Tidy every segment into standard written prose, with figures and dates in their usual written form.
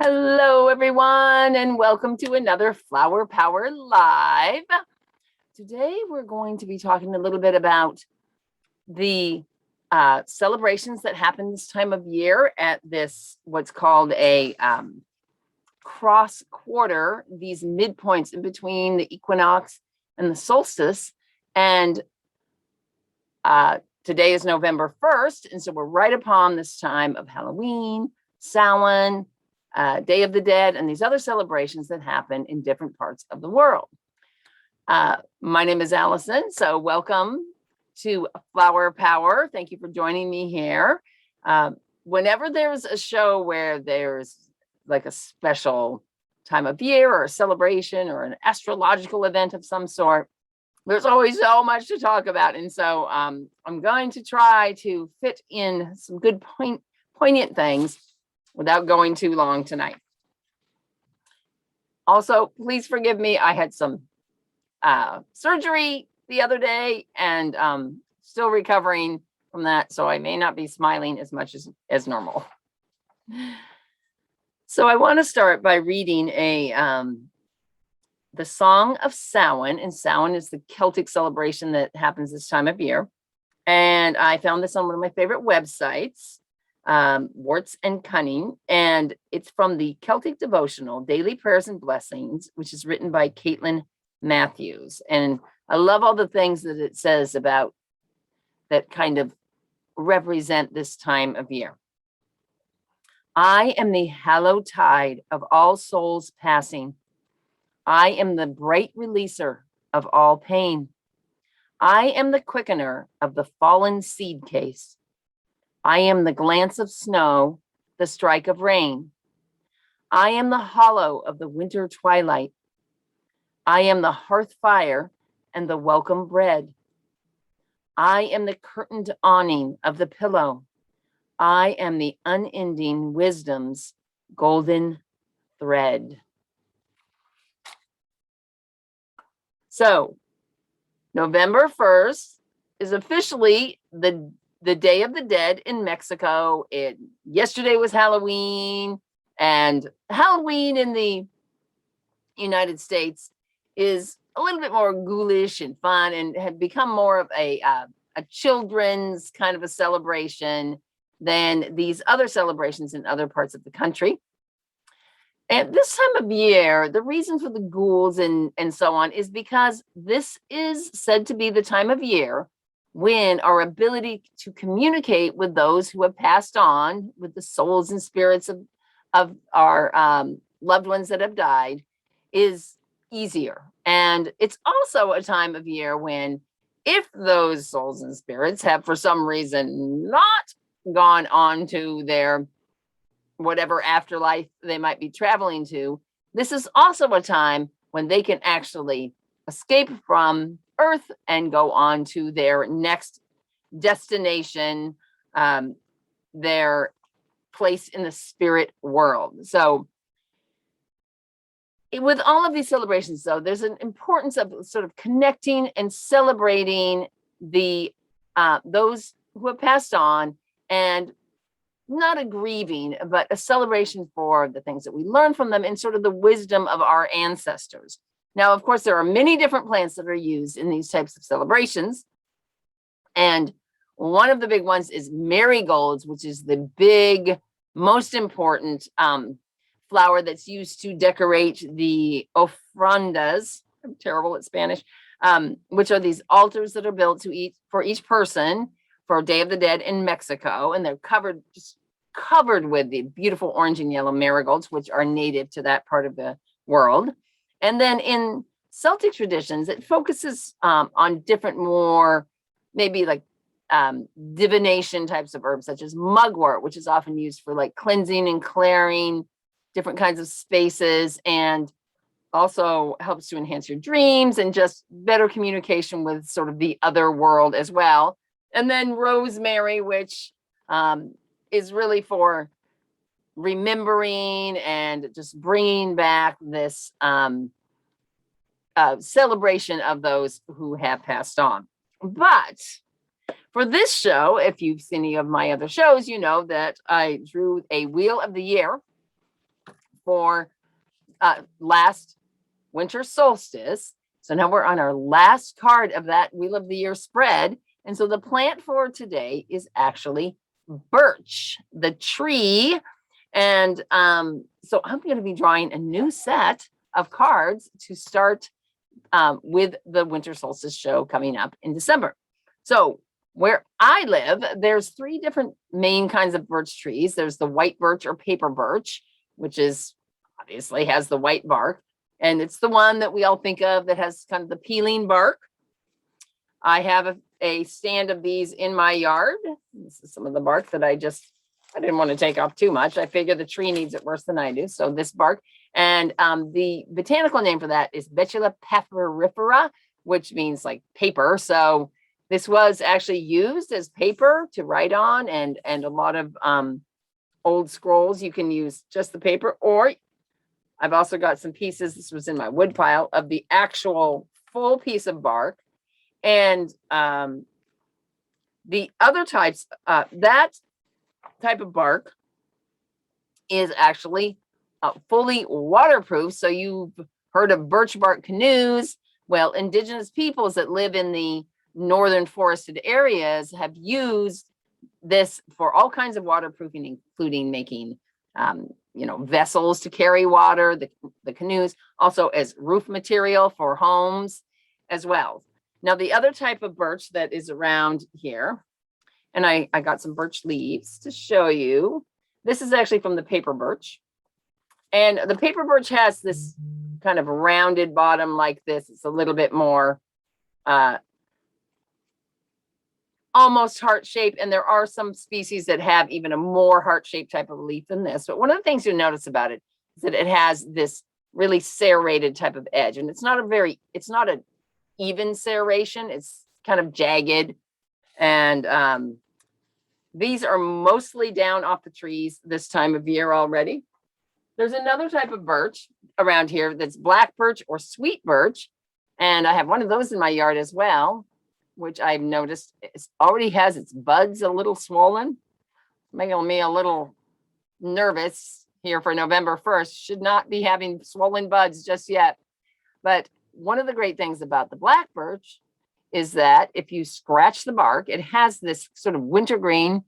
Hello, everyone, and welcome to another Flower Power Live. Today, we're going to be talking a little bit about the celebrations that happen this time of year at this, what's called a cross quarter, these midpoints in between the equinox and the solstice. And today is November 1st, and so we're right upon this time of Halloween, Samhain, Day of the Dead, and these other celebrations that happen in different parts of the world. My name is Allison, so welcome to Flower Power. Thank you for joining me here. Whenever there's a show where there's like a special time of year or a celebration or an astrological event of some sort, there's always so much to talk about. And so I'm going to try to fit in some good poignant things without going too long tonight. Also, please forgive me. I had some surgery the other day and still recovering from that. So I may not be smiling as much as normal. So I want to start by reading the Song of Samhain. And Samhain is the Celtic celebration that happens this time of year. And I found this on one of my favorite websites, Warts and Cunning, and it's from the Celtic devotional Daily Prayers and Blessings, which is written by Caitlin Matthews. And I love all the things that it says about that kind of represent this time of year. I am the hallowed tide of all souls passing. I am the bright releaser of all pain. I am the quickener of the fallen seed case. I am the glance of snow, the strike of rain. I am the hollow of the winter twilight. I am the hearth fire and the welcome bread. I am the curtained awning of the pillow. I am the unending wisdom's golden thread. So, November 1st is officially the Day of the Dead in Mexico. Yesterday was Halloween, and Halloween in the United States is a little bit more ghoulish and fun and had become more of a children's kind of a celebration than these other celebrations in other parts of the country. And this time of year, the reason for the ghouls and so on is because this is said to be the time of year when our ability to communicate with those who have passed on, with the souls and spirits of our loved ones that have died, is easier. And it's also a time of year when, if those souls and spirits have for some reason not gone on to their whatever afterlife they might be traveling to, this is also a time when they can actually escape from Earth and go on to their next destination, their place in the spirit world. So with all of these celebrations, though, there's an importance of sort of connecting and celebrating the those who have passed on, and not a grieving, but a celebration for the things that we learn from them and sort of the wisdom of our ancestors. Now, of course, there are many different plants that are used in these types of celebrations. And one of the big ones is marigolds, which is the big, most important flower that's used to decorate the ofrendas. I'm terrible at Spanish, which are these altars that are built for each person for Day of the Dead in Mexico. And they're just covered with the beautiful orange and yellow marigolds, which are native to that part of the world. And then in Celtic traditions, it focuses on different, more maybe like divination types of herbs, such as mugwort, which is often used for like cleansing and clearing different kinds of spaces, and also helps to enhance your dreams and just better communication with sort of the other world as well. And then rosemary, which is really for remembering and just bringing back this celebration of those who have passed on. But for this show, if you've seen any of my other shows, you know that I drew a Wheel of the Year for last winter solstice. So now we're on our last card of that Wheel of the Year spread. And so the plant for today is actually birch, the tree. And so I'm going to be drawing a new set of cards to start with the winter solstice show coming up in December. So where I live, there's 3 different main kinds of birch trees. There's the white birch or paper birch, which is obviously has the white bark. And it's the one that we all think of that has kind of the peeling bark. I have a stand of these in my yard. This is some of the bark that I didn't want to take off too much. I figure the tree needs it worse than I do. So this bark, and the botanical name for that is Betula papyrifera, which means like paper. So this was actually used as paper to write on, and a lot of old scrolls, you can use just the paper, or I've also got some pieces, this was in my wood pile, of the actual full piece of bark. And the other types, that type of bark is actually fully waterproof. So you've heard of Birchbark Canoes. Well, indigenous peoples that live in the northern forested areas have used this for all kinds of waterproofing, including making vessels to carry water, the canoes, also as roof material for homes as well. Now, the other type of birch that is around here, and I got some birch leaves to show you. This is actually from the paper birch. And the paper birch has this kind of rounded bottom like this. It's a little bit more almost heart-shaped. And there are some species that have even a more heart-shaped type of leaf than this. But one of the things you'll notice about it is that it has this really serrated type of edge. And it's not an even serration. It's kind of jagged. And these are mostly down off the trees this time of year already. There's another type of birch around here that's black birch or sweet birch. And I have one of those in my yard as well, which I've noticed already has its buds a little swollen, making me a little nervous here for November 1st. Should not be having swollen buds just yet. But one of the great things about the black birch is that if you scratch the bark, it has this sort of wintergreen,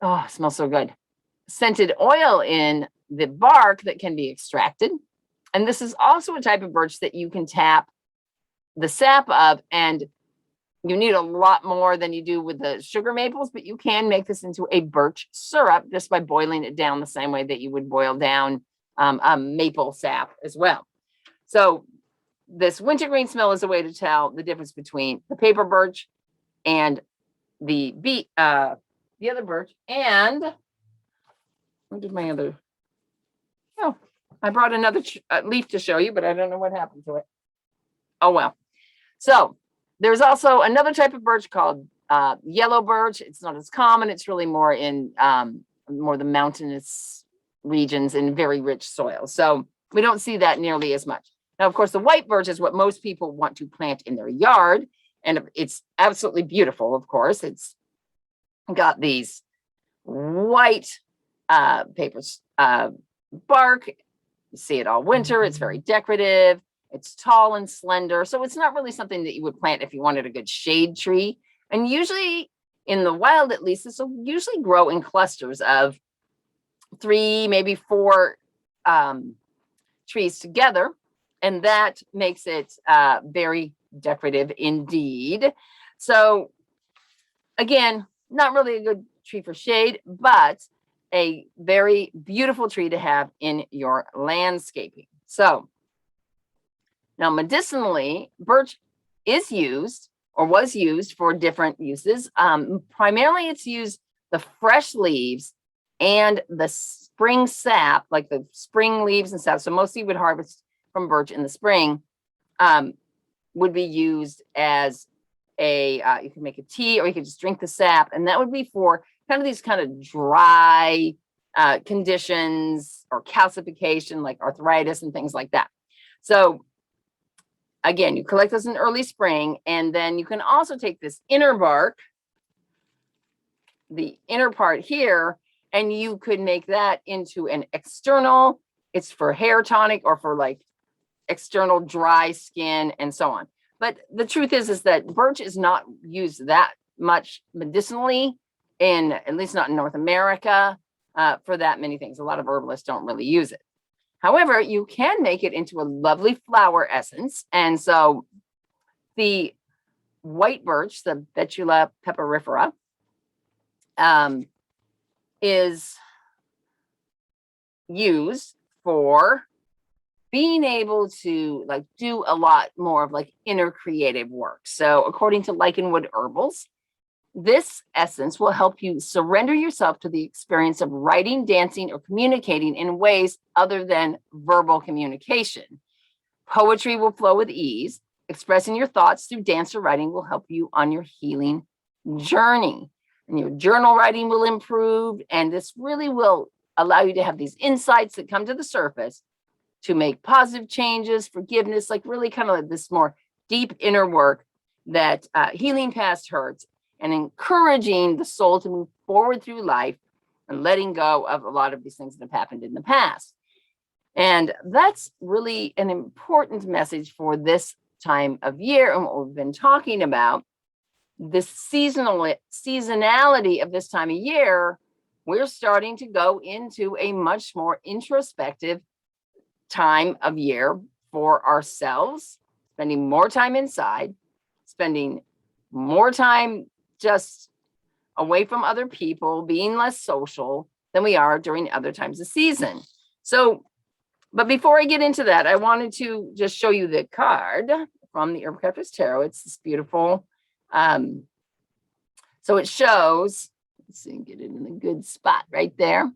oh, it smells so good, scented oil in the bark that can be extracted. And this is also a type of birch that you can tap the sap of, and you need a lot more than you do with the sugar maples, but you can make this into a birch syrup just by boiling it down the same way that you would boil down maple sap as well. So this wintergreen smell is a way to tell the difference between the paper birch and the other birch. And where did my other? Oh, I brought another leaf to show you, but I don't know what happened to it. Oh well. So there's also another type of birch called yellow birch. It's not as common. It's really more in more the mountainous regions in very rich soil. So we don't see that nearly as much. Now, of course, the white birch is what most people want to plant in their yard. And it's absolutely beautiful, of course. It's got these white papers, bark. You see it all winter. It's very decorative. It's tall and slender. So it's not really something that you would plant if you wanted a good shade tree. And usually in the wild, at least, this will usually grow in clusters of 3, maybe 4 trees together. And that makes it very decorative indeed. So again, not really a good tree for shade, but a very beautiful tree to have in your landscaping. So now medicinally, birch is used or was used for different uses. Primarily it's used the fresh leaves and the spring sap, like the spring leaves and sap. So mostly you would harvest from birch in the spring, would be used as you can make a tea, or you could just drink the sap. And that would be for kind of these kind of dry conditions or calcification, like arthritis and things like that. So again, you collect those in early spring, and then you can also take this inner bark, the inner part here, and you could make that into an external It's for hair tonic or for like external dry skin and so on. But the truth is that birch is not used that much medicinally at least not in North America, for that many things. A lot of herbalists don't really use it. However, you can make it into a lovely flower essence. And so the white birch, the Betula pepperiferum, is used for being able to like do a lot more of like inner creative work. So according to Lycanwood Herbals, this essence will help you surrender yourself to the experience of writing, dancing, or communicating in ways other than verbal communication. Poetry will flow with ease. Expressing your thoughts through dance or writing will help you on your healing journey. And your journal writing will improve. And this really will allow you to have these insights that come to the surface to make positive changes, forgiveness, like really kind of like this more deep inner work that healing past hurts and encouraging the soul to move forward through life and letting go of a lot of these things that have happened in the past. And that's really an important message for this time of year. And what we've been talking about, this seasonality of this time of year, we're starting to go into a much more introspective time of year for ourselves, spending more time inside, spending more time just away from other people, being less social than we are during other times of season. So, but before I get into that, I wanted to just show you the card from the Herbcrafter's Tarot. It's this beautiful, so it shows, let's see, get it in a good spot right there.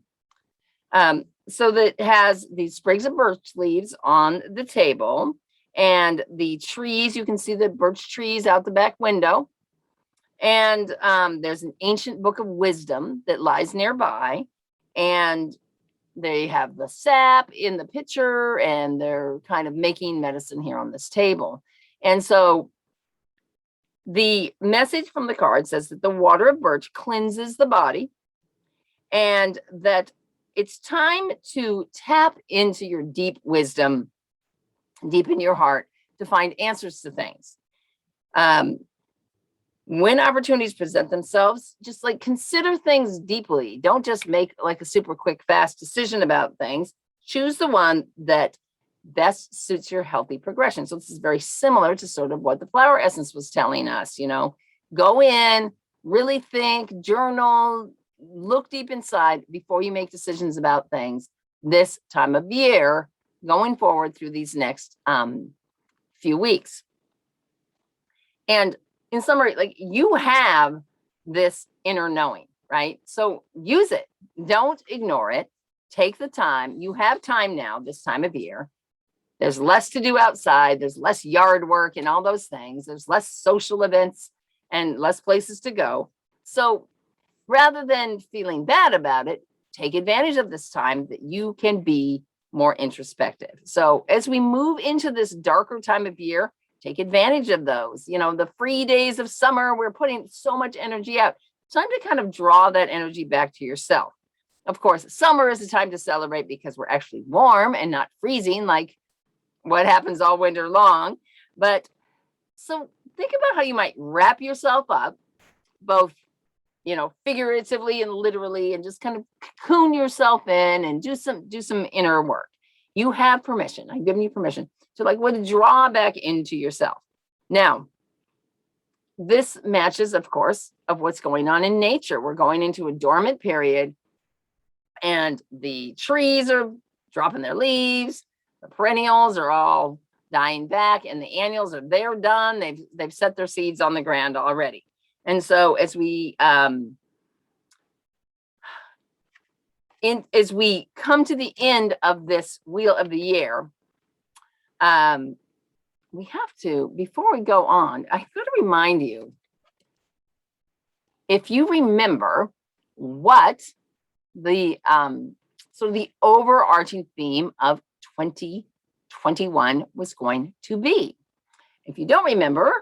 So that has these sprigs of birch leaves on the table and the trees. You can see the birch trees out the back window. And there's an ancient book of wisdom that lies nearby. And they have the sap in the pitcher and they're kind of making medicine here on this table. And so the message from the card says that the water of birch cleanses the body and that it's time to tap into your deep wisdom, deep in your heart, to find answers to things. When opportunities present themselves, just like consider things deeply. Don't just make like a super quick, fast decision about things. Choose the one that best suits your healthy progression. So this is very similar to sort of what the flower essence was telling us, you know, go in, really think, journal, look deep inside before you make decisions about things this time of year going forward through these next few weeks. And in summary, like you have this inner knowing, right? So use it. Don't ignore it. Take the time. You have time now this time of year. There's less to do outside. There's less yard work and all those things. There's less social events and less places to go. So rather than feeling bad about it, take advantage of this time that you can be more introspective. So as we move into this darker time of year, take advantage of those. You know, the free days of summer, we're putting so much energy out. It's time to kind of draw that energy back to yourself. Of course, summer is a time to celebrate because we're actually warm and not freezing like what happens all winter long. But so think about how you might wrap yourself up, both, you know, figuratively and literally, and just kind of cocoon yourself in and do some inner work. You have permission. I'm giving you permission to like withdraw back into yourself. Now, this matches, of course, of what's going on in nature. We're going into a dormant period and the trees are dropping their leaves. The perennials are all dying back and the annuals they're done. They've set their seeds on the ground already. And so as we come to the end of this wheel of the year, we have to, before we go on, I got to remind you, if you remember what the sort of the overarching theme of 2021 was going to be. If you don't remember,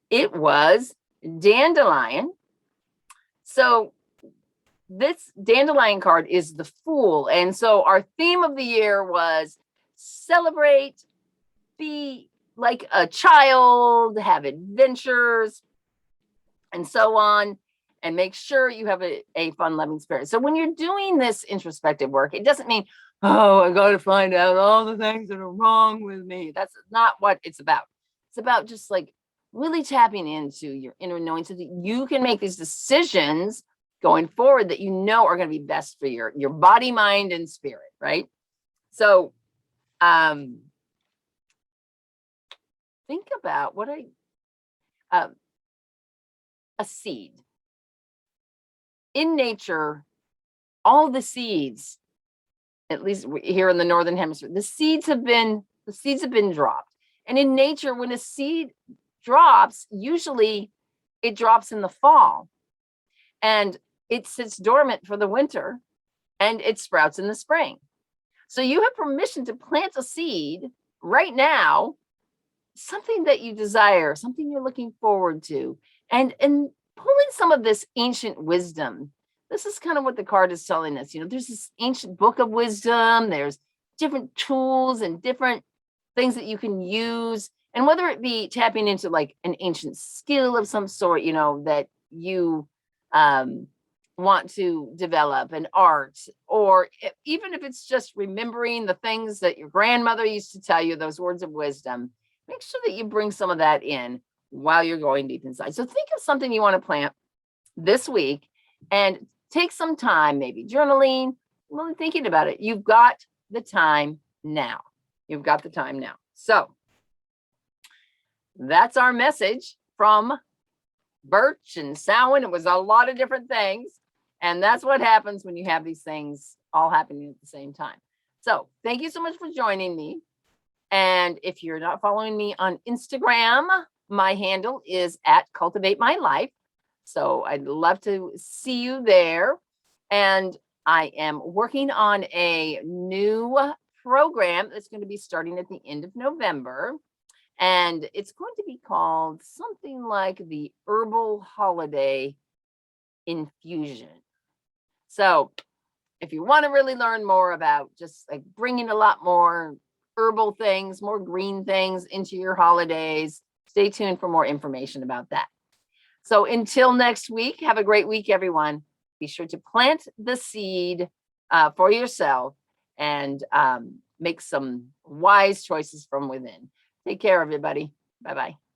it was dandelion. So this dandelion card is the Fool. And so our theme of the year was celebrate, be like a child, have adventures, and so on, and make sure you have a fun, loving spirit. So when you're doing this introspective work, it doesn't mean, oh, I got to find out all the things that are wrong with me. That's not what it's about. It's about just like really tapping into your inner knowing so that you can make these decisions going forward that you know are going to be best for your body, mind, and spirit, right? So think about what a seed. In nature, all the seeds, at least here in the Northern Hemisphere, the seeds have been dropped. And in nature, when a seed drops, usually it drops in the fall and it sits dormant for the winter and it sprouts in the spring. So you have permission to plant a seed right now, something that you desire, something you're looking forward to, and pulling some of this ancient wisdom. This is kind of what the card is telling us. You know, there's this ancient book of wisdom. There's different tools and different things that you can use. And whether it be tapping into like an ancient skill of some sort, you know, that you want to develop, an art, or even if it's just remembering the things that your grandmother used to tell you, those words of wisdom, make sure that you bring some of that in while you're going deep inside. So think of something you want to plant this week and take some time, maybe journaling, really thinking about it. You've got the time now. You've got the time now. So that's our message from Birch and Samhain. It was a lot of different things. And that's what happens when you have these things all happening at the same time. So thank you so much for joining me. And if you're not following me on Instagram, my handle is @cultivatemylife. So I'd love to see you there. And I am working on a new program that's going to be starting at the end of November. And it's going to be called something like the Herbal Holiday Infusion. So if you want to really learn more about just like bringing a lot more herbal things, more green things into your holidays, stay tuned for more information about that. So until next week, have a great week, everyone. Be sure to plant the seed for yourself and make some wise choices from within. Take care, everybody. Bye-bye.